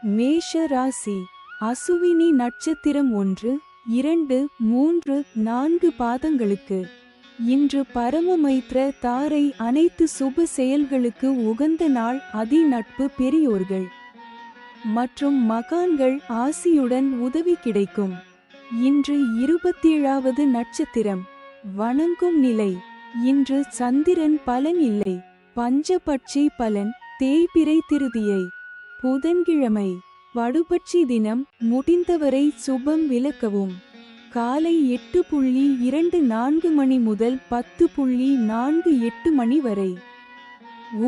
மேஷ ராசி. அசுவினி நட்சத்திரம் 1, 2, 3, 4 பாதங்களுக்கு. இன்று பரமமைத்ர தாரை அனைத்து சுப செயல்களுக்கு உகந்த நாள். அதி நட்பு பெரியோர்கள் மற்றும் மகான்கள் ஆசியுடன் உதவி கிடைக்கும். இன்று 27வது நட்சத்திரம். வணங்கும் நிலை. இன்று சந்திரன் பலன் இல்லை. பஞ்சபட்சி பலன். தேய்பிறை திருதியை புதன்கிழமை. வடுபட்சி தினம். முடிந்தவரை சுபம் விலக்கவும். காலை 8:24 மணி முதல் 10:48 மணி வரை.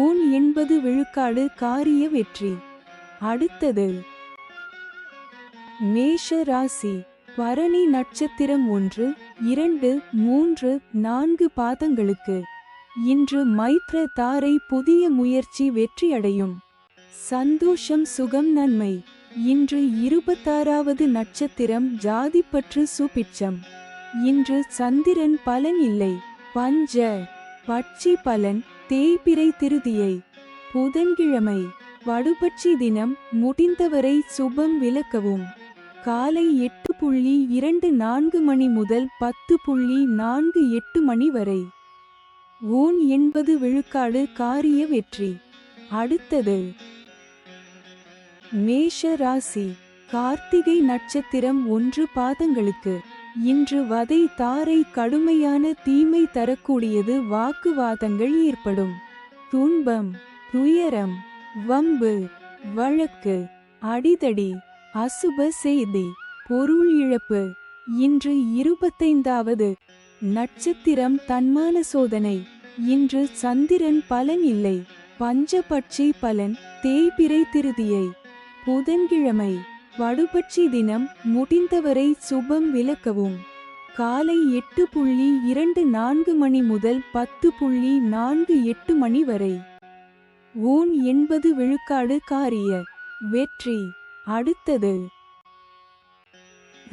ஊன் 80 விழுக்காடு காரிய வெற்றி. அடுத்தது மேஷ ராசி. பரணி நட்சத்திரம் 1, 2, 3, 4 பாதங்களுக்கு. இன்று மைத்ர தாரை புதிய முயற்சி வெற்றியடையும். சந்தோஷம் சுகம் நன்மை. இன்று 26வது நட்சத்திரம். ஜாதிப்பற்று சுபிட்சம். இன்று சந்திரன் பலன் இல்லை. பஞ்ச பட்சி பலன். தேய்பிறை திருதியை புதன்கிழமை. வடுபட்சி தினம். முடிந்தவரை சுபம் விலக்கவும். காலை 8:24 மணி முதல் 10:48 மணி வரை. ஊன் 80 விழுக்காடு காரிய வெற்றி. அடுத்தது மேஷ ராசி. கார்த்திகை நட்சத்திரம் 1 பாதங்களுக்கு. இன்று வதை தாரை கடுமையான தீமை தரக்கூடியது. வாக்குவாதங்கள் ஏற்படும். துன்பம் துயரம் வம்பு வழக்கு அடிதடி அசுப செய்தி பொருள் இழப்பு. இன்று 25வது நட்சத்திரம். தன்மான சோதனை. இன்று சந்திரன் பலன் இல்லை. பஞ்சபட்சி பலன். தேய்பிறை திருதியை புதன்கிழமை. வடுபட்சி தினம். முடிந்தவரை சுபம் விலக்கவும். காலை 8:24 மணி முதல் 10:48 மணி வரை. ஊன் 80 விழுக்காடு காரிய வெற்றி. அடுத்தது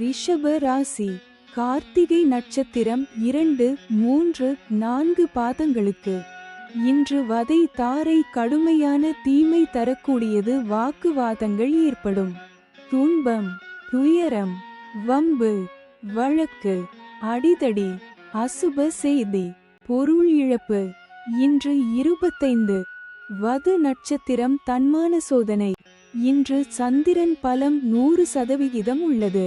ரிஷப ராசி. கார்த்திகை நட்சத்திரம் 2, 3, 4 பாதங்களுக்கு. இன்று வதை தாரை கடுமையான தீமை தரக்கூடியது. வாக்குவாதங்கள் ஏற்படும். துன்பம் துயரம் வம்பு வழக்கு அடிதடி அசுப செய்தி பொருள் இழப்பு. இன்று 25 வது நட்சத்திரம். தன்மான சோதனை. இன்று சந்திரன் பலம் 100% உள்ளது.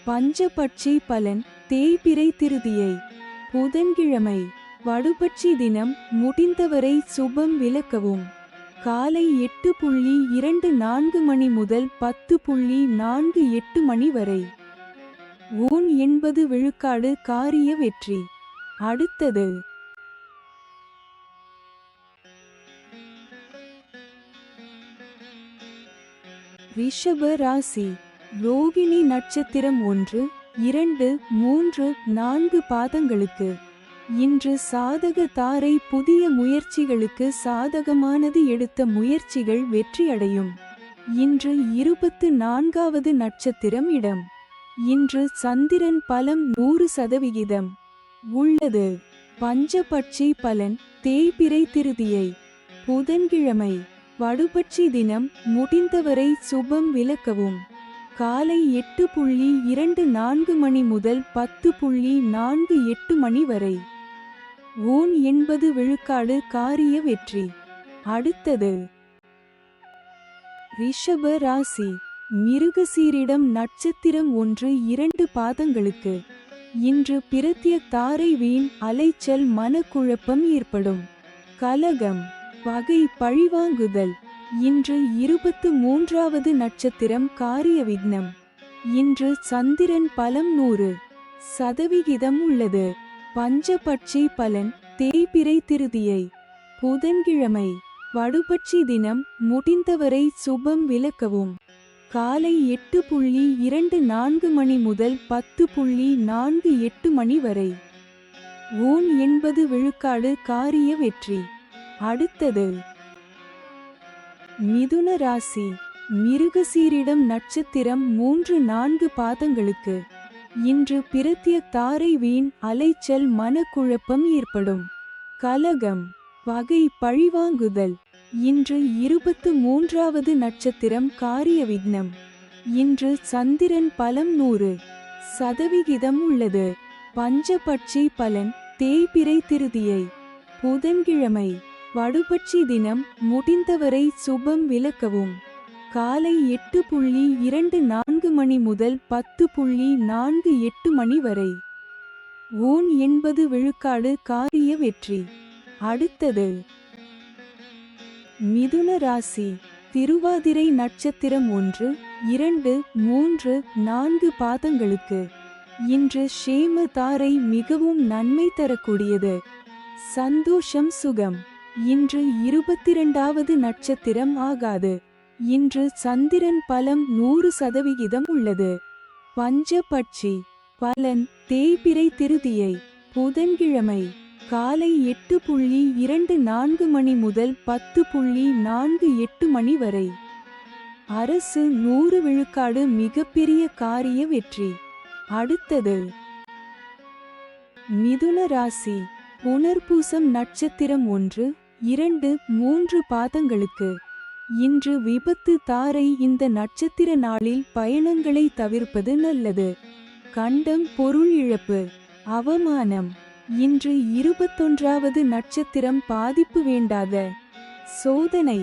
பஞ்சபட்சி பலன். தேய்பிறை திருதியை புதன்கிழமை. வடுபட்சி தினம். முடிந்தவரை சுபம் விலக்கவும். காலை 8:24 மணி முதல் 10:48 மணி வரை. ஊன் 80 விழுக்காடு காரிய வெற்றி. அடுத்தது ரிஷப ராசி. ரோகிணி நட்சத்திரம் 1, 2, 3, 4 பாதங்களுக்கு. இன்று சாதக தாரை புதிய முயற்சிகளுக்கு சாதகமானது. எடுத்த முயற்சிகள் வெற்றியடையும். இன்று 24வது நட்சத்திரம். இடம். இன்று சந்திரன் பலம் 100% உள்ளது. பஞ்சபட்சி பலன். தேய்பிறை திருதியை புதன்கிழமை. வடுபட்சி தினம். முடிந்தவரை சுபம் விலக்கவும். காலை 8:24 மணி முதல் 10:48 மணி வரை. ஊன் 80 விழுக்காடு காரிய வெற்றி. அடுத்தது ரிஷப ராசி. மிருகசீரிடம் நட்சத்திரம் 1, 2 பாதங்களுக்கு. இன்று பிரத்ய தாரை வீண் அலைச்சல். மனக்குழப்பம் ஏற்படும். கலகம் பகை பழிவாங்குதல். இன்று 23வது நட்சத்திரம். காரிய விக்னம். இன்று சந்திரன் பலம் 100% உள்ளது. பஞ்சபட்சி பலன். தேய்பிறை திருதியை புதன்கிழமை. வடுபட்சி தினம். முடிந்தவரை சுபம் விலக்கவும். காலை 8:24 மணி முதல் 10:48 மணி வரை. ஊன் 80 விழுக்காடு காரிய வெற்றி. அடுத்தது மிதுன ராசி. மிருகசீரிடம் நட்சத்திரம் 3, 4 பாதங்களுக்கு. இன்று பிரத்ய தாரை வீண் அலைச்சல். மனக்குழப்பம் ஏற்படும். கலகம் பகை பழிவாங்குதல். இன்று 23வது நட்சத்திரம் காரியவிக்னம். இன்று சந்திரன் பலம் 100% உள்ளது. பஞ்சபட்சி பலன் தேய்பிறை திருதியை புதன்கிழமை. வடுபட்சி தினம் முடிந்தவரை சுபம் விலக்கவும். காலை 8:24 மணி முதல் 10:48 மணி வரை. ஊன் 80 விழுக்காடு காரிய வெற்றி. அடுத்தது மிதுன ராசி. திருவாதிரை நட்சத்திரம் 1, 2, 3, 4 பாதங்களுக்கு இன்று ஷேம தாரை மிகவும் நன்மை தரக்கூடியது. சந்தோஷம் சுகம். இன்று 22வது நட்சத்திரம் ஆகாது. இன்று சந்திரன் பலம் 100% உள்ளது. பஞ்சபட்சி பலன் தேய்பிறை திருதியை புதன்கிழமை. காலை 8:24 மணி முதல் 10:48 மணி வரை. அரசு 100 விழுக்காடு மிகப்பெரிய காரிய வெற்றி. அடுத்தது மிதுன ராசி. புனர்பூசம் நட்சத்திரம் 1, 2, 3 பாதங்களுக்கு இன்று விபத்து தாரை. இந்த நட்சத்திர நாளில் பயணங்களை தவிர்ப்பது நல்லது. கண்டம் பொருள் இழப்பு அவமானம். இன்று 21வது நட்சத்திரம் பாதிப்பு வேண்டாத சோதனை.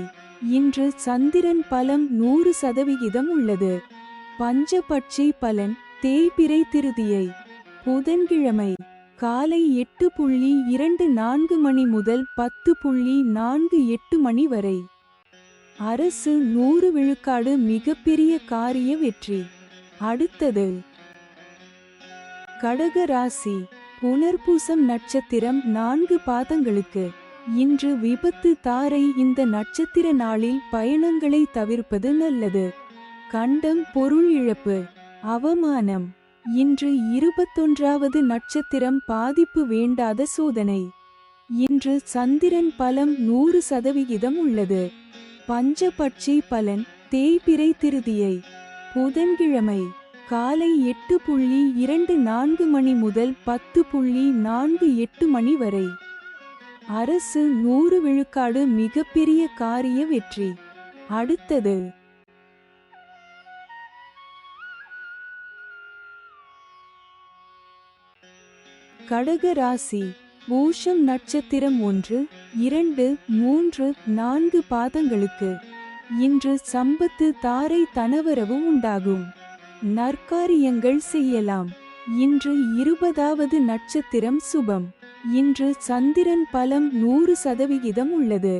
இன்று சந்திரன் பலம் 100% உள்ளது. பஞ்சபட்சி பலன் தேய்பிறை திருதியை புதன்கிழமை. காலை 8:24 மணி முதல் 10:48 மணி வரை. அரசு 100 விழுக்காடு மிகப்பெரிய காரிய வெற்றி. அடுத்தது கடக ராசி. புனர்பூசம் நட்சத்திரம் 4 பாதங்களுக்கு இன்று விபத்து தாரை. இந்த நட்சத்திர நாளில் பயணங்களை தவிர்ப்பது நல்லது. கண்டம் பொருள் இழப்பு அவமானம். இன்று 21வது நட்சத்திரம் பாதிப்பு வேண்டாத சோதனை. இன்று சந்திரன் பலம் 100% உள்ளது. பஞ்சபட்சி பலன் தேய்பிறை திருதியை புதன்கிழமை. காலை 8:24 மணி முதல் 10:48 மணி வரை. அரசு 100 விழுக்காடு மிகப்பெரிய காரிய வெற்றி. அடுத்தது கடக ராசி. பூஷம் நட்சத்திரம் 1, 2, 3, 4 பாதங்களுக்கு இன்று சம்பத்து தாரை தனவரவு உண்டாகும். நற்காரியங்கள் செய்யலாம். இன்று 20வது நட்சத்திரம் சுபம். இன்று சந்திரன் பலம் 100% உள்ளது.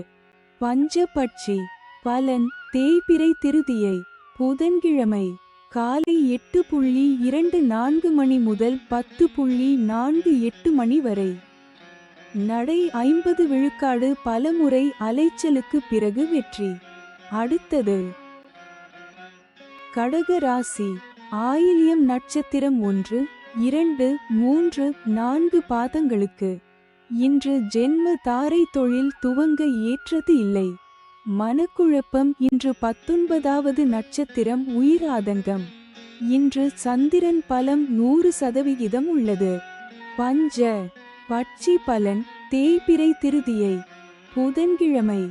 பஞ்சபட்சி பலன் தேய்பிறை திருதியை புதன்கிழமை. காலை 8:24 மணி முதல் 10:48 மணி வரை. நடை 50 விழுக்காடு பலமுறை அலைச்சலுக்கு பிறகு வெற்றி. அடுத்தது கடக ராசி. ஆயில்யம் நட்சத்திரம் 1, 2, 3, 4 பாதங்களுக்கு இன்று ஜென்ம தாரை. தொழில் துவங்க ஏற்றது இல்லை. மனக்குழப்பம். இன்று 19வது நட்சத்திரம் உயிர் ஆதங்கம். இன்று சந்திரன் பலம் 100% உள்ளது. பஞ்ச பட்சி பலன் தேய்பிறை திருதியை புதன்கிழமை.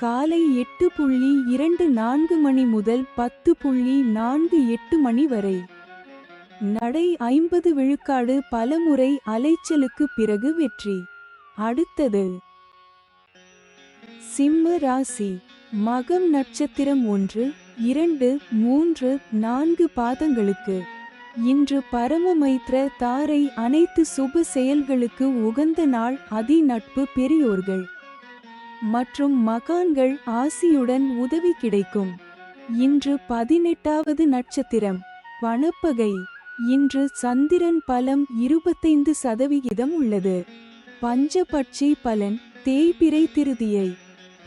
காலை 8:24 மணி முதல் 10:48 மணி வரை. நடை 50 விழுக்காடு பலமுறை அலைச்சலுக்கு பிறகு வெற்றி. அடுத்தது சிம்ம ராசி. மகம் நட்சத்திரம் 1, 2, 3, 4 பாதங்களுக்கு இன்று பரமமைத்ர தாரை. அனைத்து சுப செயல்களுக்கு உகந்த நாள். அதி நட்பு பெரியோர்கள் மற்றும் மகான்கள் ஆசியுடன் உதவி கிடைக்கும். இன்று 18வது நட்சத்திரம் வனப்பகை. இன்று சந்திரன் பலம் 25% உள்ளது. பஞ்சபட்சி பலன் தேய்பிறை திருதியை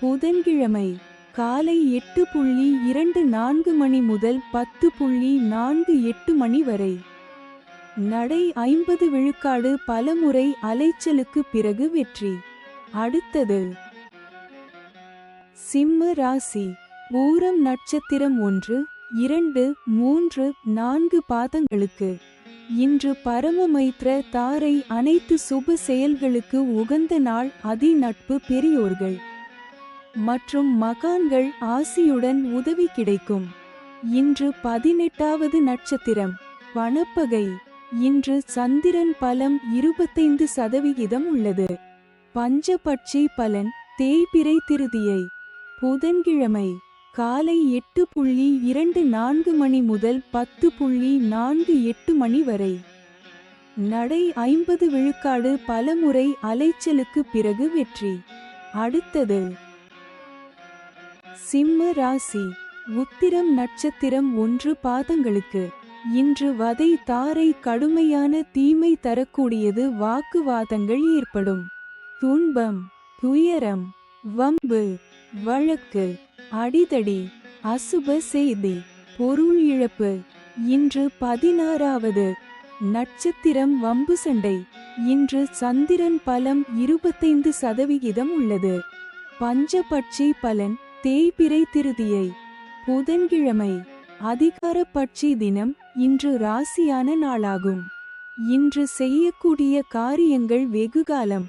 புதன்கிழமை. காலை 8:24 மணி முதல் 10:48 மணி வரை. நடை 50 விழுக்காடு பலமுறை அலைச்சலுக்கு பிறகு வெற்றி. அடுத்தது சிம்ம ராசி. பூரம் நட்சத்திரம் 1, 2, 3, 4 பாதங்களுக்கு இன்று பரமமைத்ர தாரை. அனைத்து சுப செயல்களுக்கு உகந்த நாள். அதி நட்பு பெரியோர்கள் மற்றும் மகான்கள் ஆசியுடன் உதவி கிடைக்கும். இன்று 18வது நட்சத்திரம் வனப்பகை. இன்று சந்திரன் பலம் 25% உள்ளது. பஞ்சபட்சி பலன் தேய்பிறை திருதியை புதன்கிழமை காலை 8:24 மணி முதல் 10:48 மணி வரை. நடை 50 விழுக்காடு பலமுறை அலைச்சலுக்கு பிறகு வெற்றி. அடுத்தது சிம்ம ராசி. உத்திரம் நட்சத்திரம் 1 பாதங்களுக்கு. இன்று வதை தாரை கடுமையான தீமை தரக்கூடியது. வாக்குவாதங்கள் ஏற்படும். துன்பம், துயரம், வம்பு, வழக்கு, அடிதடி, அசுப செய்தி, பொருள் இழப்பு. இன்று 16வது நட்சத்திரம் வம்பு சண்டை. இன்று சந்திரன் பலம் 25% உள்ளது. பஞ்சபட்சி பலன் தேய்பிறை திருதியை புதன்கிழமை அதிகார பட்சி தினம். இன்று ராசியான நாளாகும். இன்று செய்யக்கூடிய காரியங்கள் வெகுகாலம்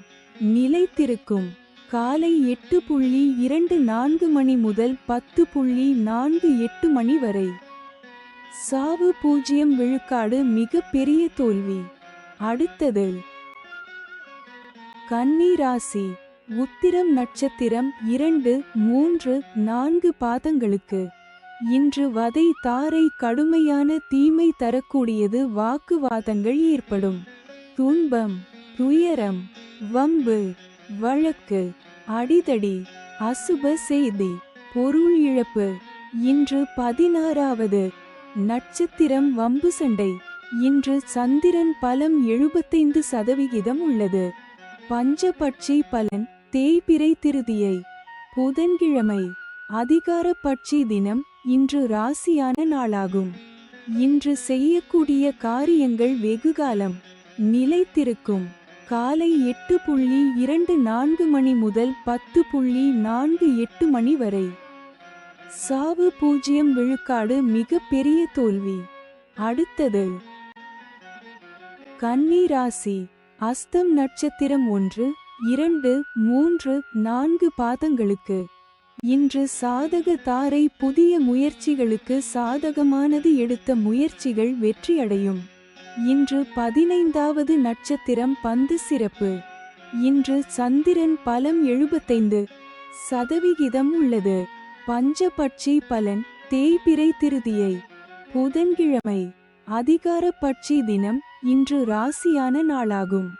நிலைத்திருக்கும். காலை 8:24 மணி முதல் 10:48 மணி வரை. சாவு 0 விழுக்காடு மிக பெரிய தோல்வி. அடுத்தது கன்னி ராசி. உத்திரம் நட்சத்திரம் 2, 3, 4 பாதங்களுக்கு. இன்று வதை தாரை கடுமையான தீமை தரக்கூடியது. வாக்குவாதங்கள் ஏற்படும். துன்பம், துயரம், வம்பு, வழக்கு, அடிதடி, அசுப செய்தி, பொருள் இழப்பு. இன்று 16வது நட்சத்திரம் வம்பு சண்டை. இன்று சந்திரன் பலம் 75% உள்ளது. பஞ்சபட்சி பலன் தேய்பிறை திருதியை புதன்கிழமை அதிகார பட்சி தினம். இன்று ராசியான நாளாகும். இன்று செய்யக்கூடிய காரியங்கள் வெகுகாலம் நிலைத்திருக்கும். காலை 8:24 மணி முதல் 10:48 மணி வரை. சாவு 0 விழுக்காடு மிக பெரிய தோல்வி. அடுத்தது கன்னி ராசி. அஸ்தம் நட்சத்திரம் 1, 2, 3, 4 பாதங்களுக்கு. இன்று சாதக தாரை புதிய முயற்சிகளுக்கு சாதகமானது. எடுத்த முயற்சிகள் வெற்றியடையும். இன்று 15வது நட்சத்திரம் பந்து சிறப்பு. இன்று சந்திரன் பலம் 75% உள்ளது. பஞ்சபட்சி பலன் தேய்பிறை திருதியை புதன்கிழமை அதிகார பட்சி தினம். இன்று ராசியான நாளாகும்.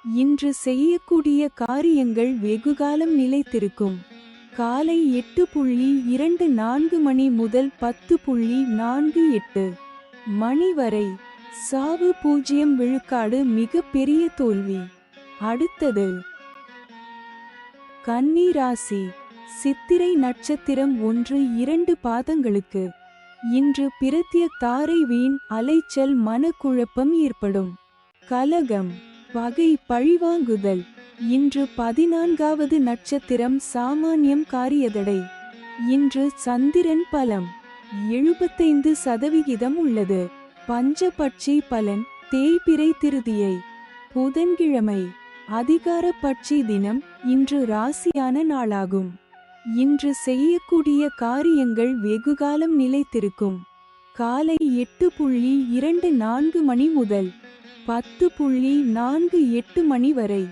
இன்று செய்யக்கூடிய காரியங்கள் வெகுகாலம் நிலைத்திருக்கும். காலை 8:24 மணி முதல் 10:48 மணி வரை. சாவு 0 விழுக்காடு மிக பெரிய தோல்வி. அடுத்தது கன்னி ராசி. சித்திரை நட்சத்திரம் 1, 2 பாதங்களுக்கு. இன்று பிரத்ய தாரை வீண் அலைச்சல் மனக்குழப்பம் ஏற்படும். கலகம், பகை, பழிவாங்குதல். இன்று 14வது நட்சத்திரம் சாமானியம் காரியதடை. இன்று சந்திரன் பலம் 75% உள்ளது. பஞ்சபட்சி பலன் தேய்பிறை திருதியை புதன்கிழமை அதிகார பட்சி தினம். இன்று ராசியான நாளாகும். இன்று செய்யக்கூடிய காரியங்கள் வெகுகாலம் நிலைத்திருக்கும். காலை 8:24 மணி முதல் 10:48 மணி வரை.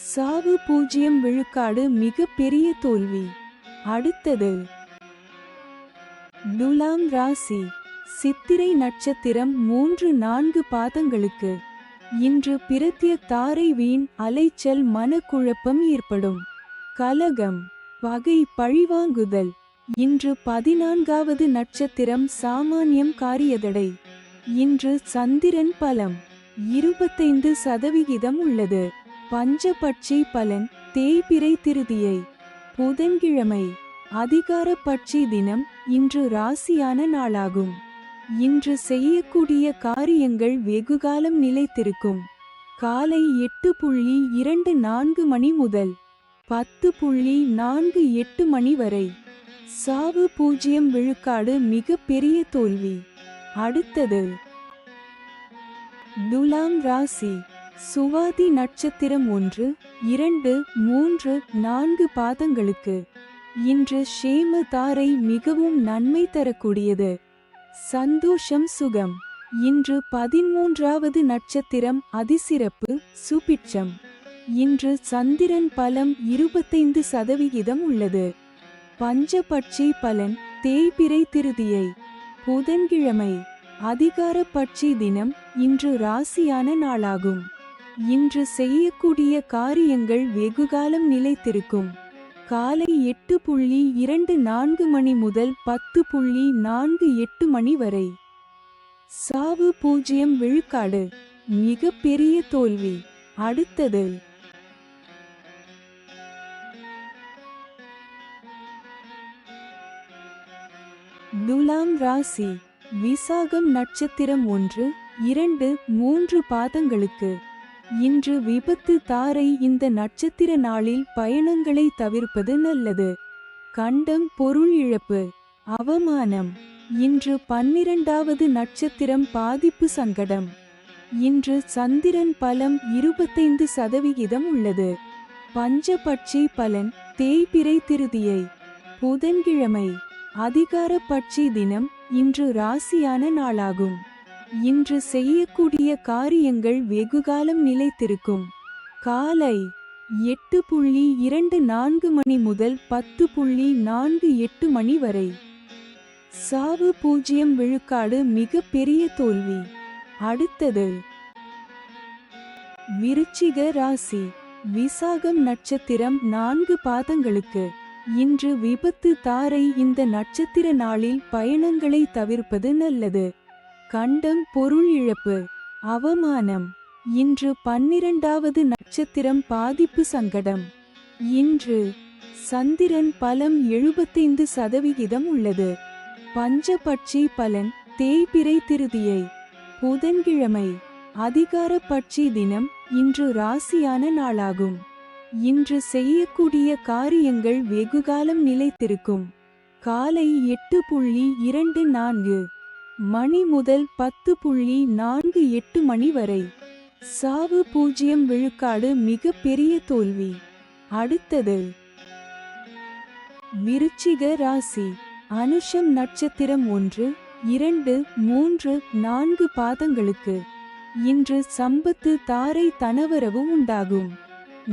சாவு 0 விழுக்காடு மிக பெரிய தோல்வி. அடுத்தது துலாம் ராசி. சித்திரை நட்சத்திரம் 3, 4 பாதங்களுக்கு. இன்று பிரத்ய தாரை வீண் அலைச்சல் மனக்குழப்பம் ஏற்படும். கலகம், பகை, பழிவாங்குதல். இன்று 14வது நட்சத்திரம் சாமானியம் காரியதடை. இன்று சந்திரன் பலம் 25% உள்ளது. பஞ்சபட்சி பலன் தேய்பிறை திருதியை புதன்கிழமை அதிகார பட்சி தினம். இன்று ராசியான நாளாகும். இன்று செய்யக்கூடிய காரியங்கள் வெகுகாலம் நிலைத்திருக்கும். காலை 8:24 மணி முதல் 10:48 மணி வரை. சாவு 0 விழுக்காடு மிக பெரிய தோல்வி. அடுத்தது துலாம் ராசி. சுவாதி நட்சத்திரம் 1, 2, 3, 4 பாதங்களுக்கு. இன்று ஷேம தாரை மிகவும் நன்மை தரக்கூடியது. சந்தோஷம் சுகம். இன்று 13வது நட்சத்திரம் அதிசிறப்பு சுபிட்சம். இன்று சந்திரன் பலம் 25% உள்ளது. பஞ்சபட்சி பலன் தேய்பிறை திருதியை புதன்கிழமை அதிகார பட்சி தினம். இன்று ராசியான நாளாகும். இன்று செய்யக்கூடிய காரியங்கள் வெகுகாலம் நிலைத்திருக்கும். காலை 8:24 மணி முதல் 10:48 மணி வரை. சாவு 0 விழுக்காடு. மிக பெரிய தோல்வி. அடுத்தது துலாம் ராசி. விசாகம் நட்சத்திரம் 1, 2, 3 பாதங்களுக்கு. இன்று விபத்து தாரை. இந்த நட்சத்திர நாளில் பயணங்களை தவிர்ப்பது நல்லது. கண்டம் பொருள் இழப்பு அவமானம். இன்று 12வது நட்சத்திரம் பாதிப்பு சங்கடம். இன்று சந்திரன் பலம் 25% உள்ளது. பஞ்சபட்சி பலன் தேய்பிறை திருதியை புதன்கிழமை அதிகார பட்சி தினம். இன்று ராசியான நாளாகும். இன்று செய்யக்கூடிய காரியங்கள் வெகுகாலம் நிலைத்திருக்கும். காலை 8:24 மணி முதல் 10:48 மணி வரை. சாவு 0 விழுக்காடு. மிக பெரிய தோல்வி. அடுத்தது விருச்சிக ராசி. விசாகம் நட்சத்திரம் 4 பாதங்களுக்கு. இன்று விபத்து தாரை. இந்த நட்சத்திர நாளில் பயணங்களை தவிர்ப்பது நல்லது. கண்டம் பொருள் இழப்பு அவமானம். இன்று 12வது நட்சத்திரம் பாதிப்பு சங்கடம். இன்று சந்திரன் பலம் 75% உள்ளது. பஞ்சபட்சி பலன் தேய்பிறை திருதியை புதன்கிழமை அதிகார பட்சி தினம். இன்று ராசியான நாளாகும். இன்று செய்யக்கூடிய காரியங்கள் வெகுகாலம் நிலைத்திருக்கும். காலை 8:24 மணி முதல் 10:48 மணி வரை. சாவு 0 விழுக்காடு. மிக பெரிய தோல்வி. அடுத்தது விருச்சிக ராசி. அனுஷம் நட்சத்திரம் 1, 2, 3, 4 பாதங்களுக்கு. இன்று சம்பத்து தாரை. தனவரவு உண்டாகும்.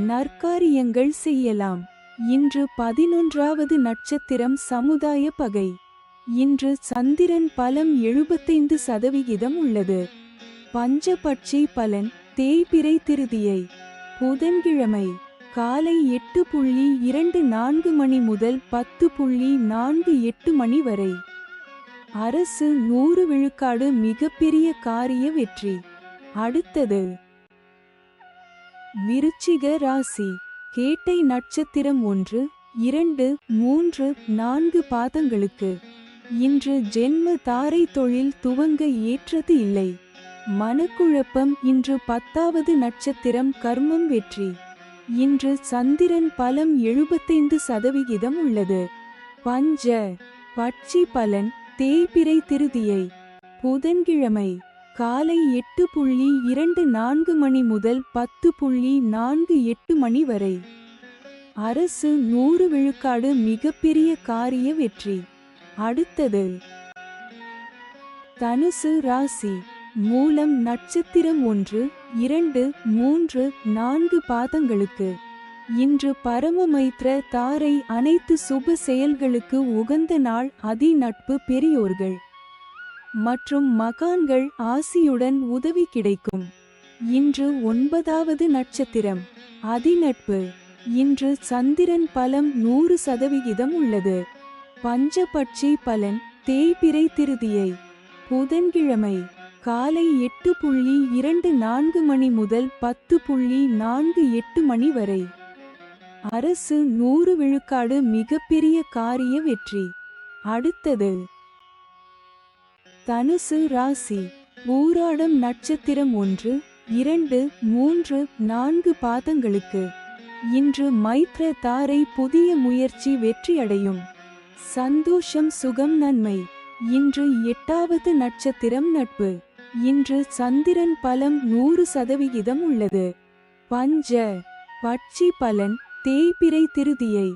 நற்காரியங்கள் செய்யலாம். இன்று 11வது நட்சத்திரம் சமுதாய பகை. இன்று சந்திரன் பலம் 75% உள்ளது. பஞ்சபட்சி பலன் தேய்பிறை திருதியை புதன்கிழமை காலை 8:24 மணி முதல் 10:48 மணி வரை. அரசு 100 விழுக்காடு. மிகப்பெரிய காரிய வெற்றி. அடுத்தது விருச்சிக ராசி. கேட்டை நட்சத்திரம் 1, 2, 3, 4 பாதங்களுக்கு. இன்று ஜென்ம தாரை. தொழில் துவங்க ஏற்றது இல்லை. மனக்குழப்பம். இன்று 10வது நட்சத்திரம் கர்மம் வெற்றி. இன்று சந்திரன் பலம் 75% உள்ளது. பஞ்ச பட்சி பலன் தேய்பிறை திருதியை புதன்கிழமை காலை 8:24 மணி முதல் 10:48 மணி வரை. அரசு 100 விழுக்காடு. மிகப்பெரிய காரிய வெற்றி. அடுத்தது தனுசு ராசி. மூலம் நட்சத்திரம் 1, 2, 3, 4 பாதங்களுக்கு. இன்று பரமமைத்ர தாரை. அனைத்து சுப செயல்களுக்கு உகந்த நாள். அதி நட்பு பெரியோர்கள் மற்றும் மகான்கள் ஆசியுடன் உதவி கிடைக்கும். இன்று 9வது நட்சத்திரம் அதிநட்பு. இன்று சந்திரன் பலம் 100% உள்ளது. பஞ்சபட்சி பலன் தேய்பிறை திருதியை புதன்கிழமை காலை 8:24 மணி முதல் 10:48 மணி வரை. அரசு 100 விழுக்காடு. மிகப்பெரிய காரிய வெற்றி. அடுத்தது தனுசு ராசி. ஊராடம் நட்சத்திரம் 1, 2, 3, 4 பாதங்களுக்கு. இன்று மைத்ர தாரை. புதிய முயற்சி வெற்றியடையும். சந்தோஷம் சுகம் நன்மை. இன்று 8வது நட்சத்திரம் நட்பு. இன்று சந்திரன் பலம் 100% உள்ளது. பஞ்ச பட்சி பலன் தேய்பிறை திருதியை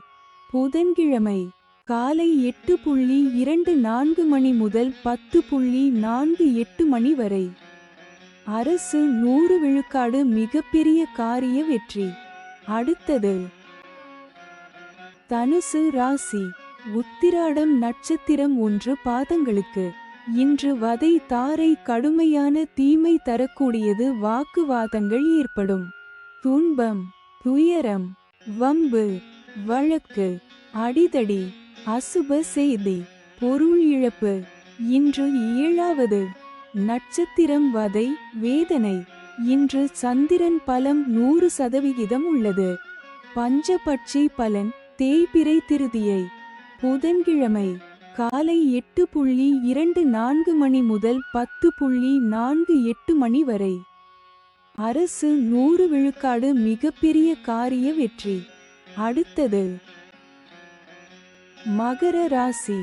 புதன்கிழமை காலை 8:24 மணி முதல் 10:48 மணி வரை. அரசு 100 விழுக்காடு மிகப்பெரிய காரிய வெற்றி. அடுத்தது தனுசு ராசி. உத்திராடம் நட்சத்திரம் 1 பாதங்களுக்கு. இன்று வதை தாரை கடுமையான தீமை தரக்கூடியது. வாக்குவாதங்கள் ஏற்படும். துன்பம், துயரம், வம்பு, வழக்கு, அடிதடி, அசுப செய்தி, பொருள் இழப்பு. இன்று 7வது நட்சத்திரம் வதை வேதனை. இன்று சந்திரன் பலம் 100% உள்ளது. பஞ்சபட்சி பலன் தேய்பிறை திருதியை. புதன்கிழமை காலை 8:24 மணி முதல் 10:48 மணி வரை. அரசு 100 விழுக்காடு மிகப்பெரிய காரிய வெற்றி. அடுத்தது மகர ராசி.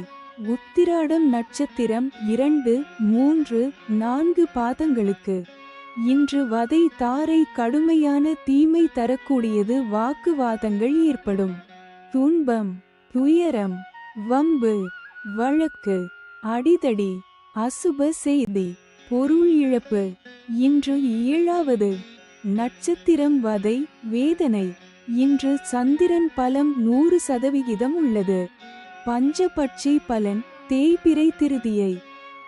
உத்திராடம் நட்சத்திரம் 2, 3, 4 பாதங்களுக்கு. இன்று வதை தாரை கடுமையான தீமை தரக்கூடியது. வாக்குவாதங்கள் ஏற்படும். துன்பம், துயரம், வம்பு, வழக்கு, அடிதடி, அசுப செய்தி, பொருள் இழப்பு. இன்று 7வது நட்சத்திரம் வதை வேதனை. இன்று சந்திரன் பலம் 100% உள்ளது. பஞ்சபட்சி பலன் தேய்பிறை திருதியை.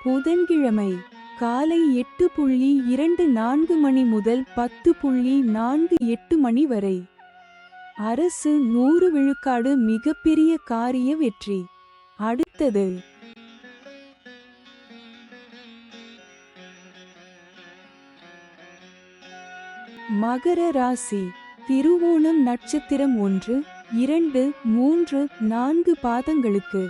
புதன்கிழமை காலை 8:24 மணி முதல் 10:48 மணி வரை. அரசு 100 விழுக்காடு மிகப்பெரிய காரிய வெற்றி. அடுத்தது மகர ராசி. திருவோணம் நட்சத்திரம் 1, 2, 3, 4 பாதங்களுக்கு.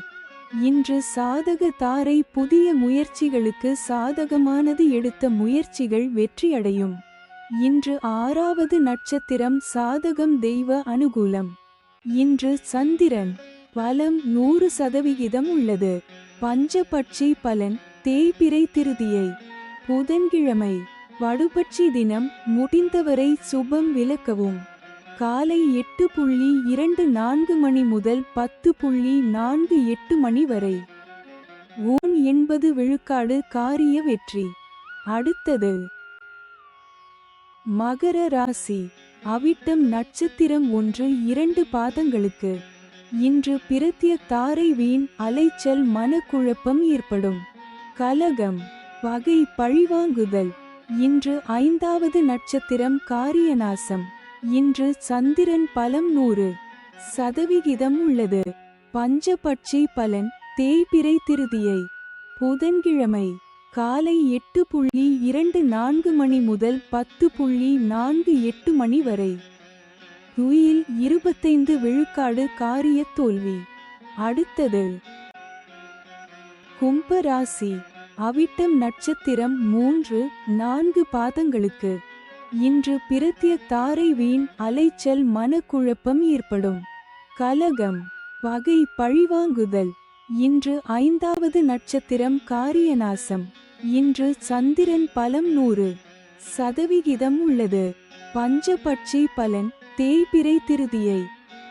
இன்று சாதக தாரை புதிய முயற்சிகளுக்கு சாதகமானது. எடுத்த முயற்சிகள் வெற்றியடையும். இன்று 6வது நட்சத்திரம் சாதகம் தெய்வ அனுகூலம். இன்று சந்திரன் பலம் 100% உள்ளது. பஞ்சபட்சி பலன் தேய்பிறை திருதியை. புதன்கிழமை வடுபட்சி தினம். முடிந்தவரை சுபம் விலக்கவும். காலை 8:24 மணி முதல் 10:48 மணி வரை. 80 விழுக்காடு காரிய வெற்றி. அடுத்தது மகர ராசி. அவிட்டம் நட்சத்திரம் 1, 2 பாதங்களுக்கு. இன்று பிரத்ய தாரை வீண் அலைச்சல் மனக்குழப்பம் ஏற்படும். கலகம், பகை, பழிவாங்குதல். இன்று 5வது நட்சத்திரம் காரியநாசம். இன்று சந்திரன் பலம் 100% உள்ளது. பஞ்சபட்சி பலன் தேய்பிறை திருதியை. புதன்கிழமை காலை 8:24 மணி முதல் 10:48 மணி வரை. துயில் 25 விழுக்காடு காரிய தோல்வி. அடுத்தது கும்ப ராசி. அவிட்டம் நட்சத்திரம் 3, 4 பாதங்களுக்கு. இன்று பிரத்ய தாரை வீண் அலைச்சல் மனக்குழப்பம் ஏற்படும். கலகம், பகை, பழிவாங்குதல். இன்று 5வது நட்சத்திரம் காரியநாசம். இன்று சந்திரன் பலம் 100% உள்ளது. பஞ்சபட்சி பலன் தேய்பிறை திருதியை.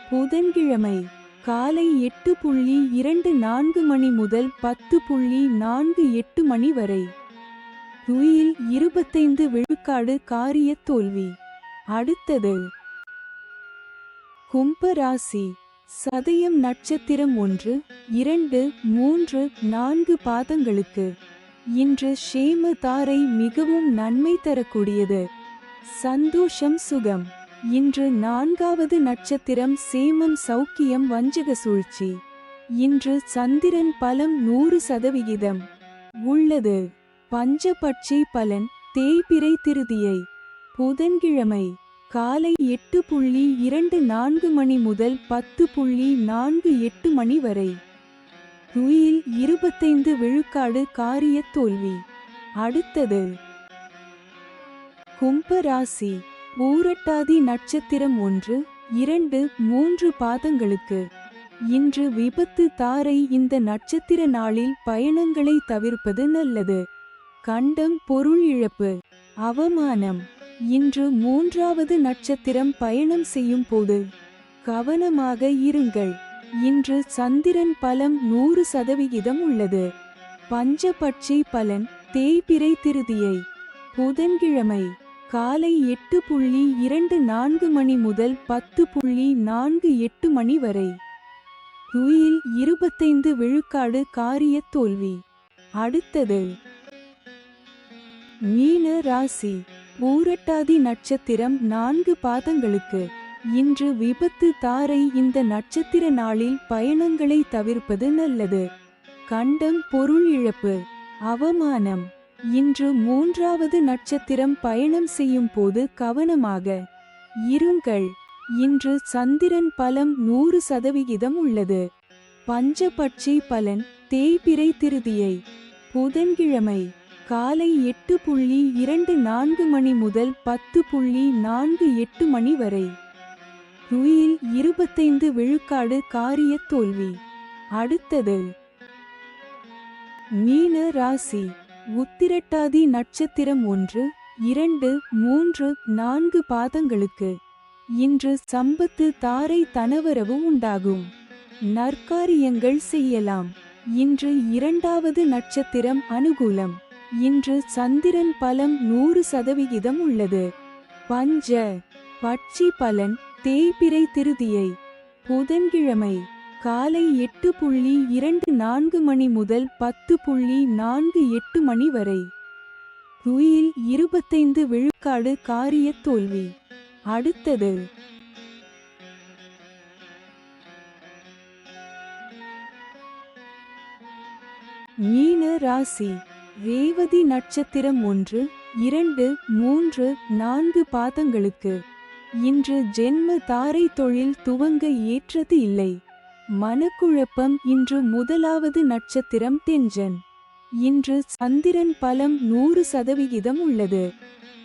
புதன்கிழமை காலை 8:24 மணி முதல் 10:48 மணி வரை. துயில் 25 விழுக்காடு காரிய தோல்வி. அடுத்தது கும்ப ராசி. சதயம் நட்சத்திரம் 1, 2, 3, 4 பாதங்களுக்கு. இன்று ஷேம தாரை மிகவும் நன்மை தரக்கூடியது. சந்தோஷம், சுகம். இன்று 4வது நட்சத்திரம் சேமம், சௌக்கியம், வஞ்சக சூழ்ச்சி. இன்று சந்திரன் பலம் 100% உள்ளது. பஞ்சபட்சி பலன் தேய்பிறை திருதியை. புதன்கிழமை காலை 8:24 மணி முதல் 10:48 மணி வரை. துயில் 25 விழுக்காடு காரிய தோல்வி. அடுத்தது கும்ப ராசி. பூரட்டாதி நட்சத்திரம் 1, 2, 3 பாதங்களுக்கு. இன்று விபத்து தாரை. இந்த நட்சத்திர நாளில் பயணங்களை தவிர்ப்பது நல்லது. கண்டம், பொருள் இழப்பு, அவமானம். இன்று 3வது நட்சத்திரம் பயணம் செய்யும் போது கவனமாக இருங்கள். இன்று சந்திரன் பலம் 100% உள்ளது. பஞ்சபட்சி பலன் தேய்பிறை திருதியை புதன்கிழமை காலை 8:24 மணி முதல் 10:48 மணி வரை. துயில் 25 விழுக்காடு காரிய தோல்வி. அடுத்தது மீன ராசி. பூரட்டாதி நட்சத்திரம் 4 பாதங்களுக்கு. இன்று விபத்து தாரை. இந்த நட்சத்திர நாளில் பயணங்களை தவிர்ப்பது நல்லது. கண்டம் பொருள் இழப்பு அவமானம். இன்று 3வது நட்சத்திரம் பயணம் செய்யும் போது கவனமாக இருங்கள். இன்று சந்திரன் பலம் 100% உள்ளது. பஞ்சபட்சி பலன் தேய்பிறை திருதியை புதன்கிழமை காலை 8:24 மணி முதல் 10:48 மணி வரை. துயில் 25 விழுக்காடு காரிய தோல்வி. அடுத்தது மீன ராசி. உத்திரட்டாதி நட்சத்திரம் 1, 2, 3, 4 பாதங்களுக்கு. இன்று சம்பத்து தாரை. தனவரவு உண்டாகும். நற்காரியங்கள் செய்யலாம். இன்று 2வது நட்சத்திரம் அனுகூலம். இன்று சந்திரன் பலம் 100% உள்ளது. பஞ்ச பட்சி பலன் தேய்பிறை திருதியை புதன்கிழமை காலை 8:24 மணி முதல் 10:48 மணி வரை. துயில் 25 விழுக்காடு காரிய தோல்வி. அடுத்தது மீன ராசி. ரேவதி நட்சத்திரம் 1, 2, 3, 4 பாதங்களுக்கு. இன்று ஜென்ம தாரை. தொழில் துவங்க ஏற்றது இல்லை. மனக்குழப்பம். இன்று 1வது நட்சத்திரம் தெஞ்சன். இன்று சந்திரன் பலம் 100% உள்ளது.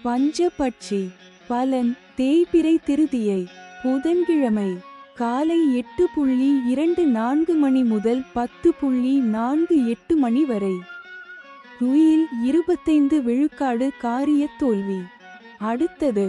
பஞ்சபட்சி பலன் தேய்பிறை திருதியை புதன்கிழமை காலை 8:24 மணி முதல் 10:48 மணி வரை. துயில் 25 விழுக்காடு காரிய தோல்வி. அடுத்தது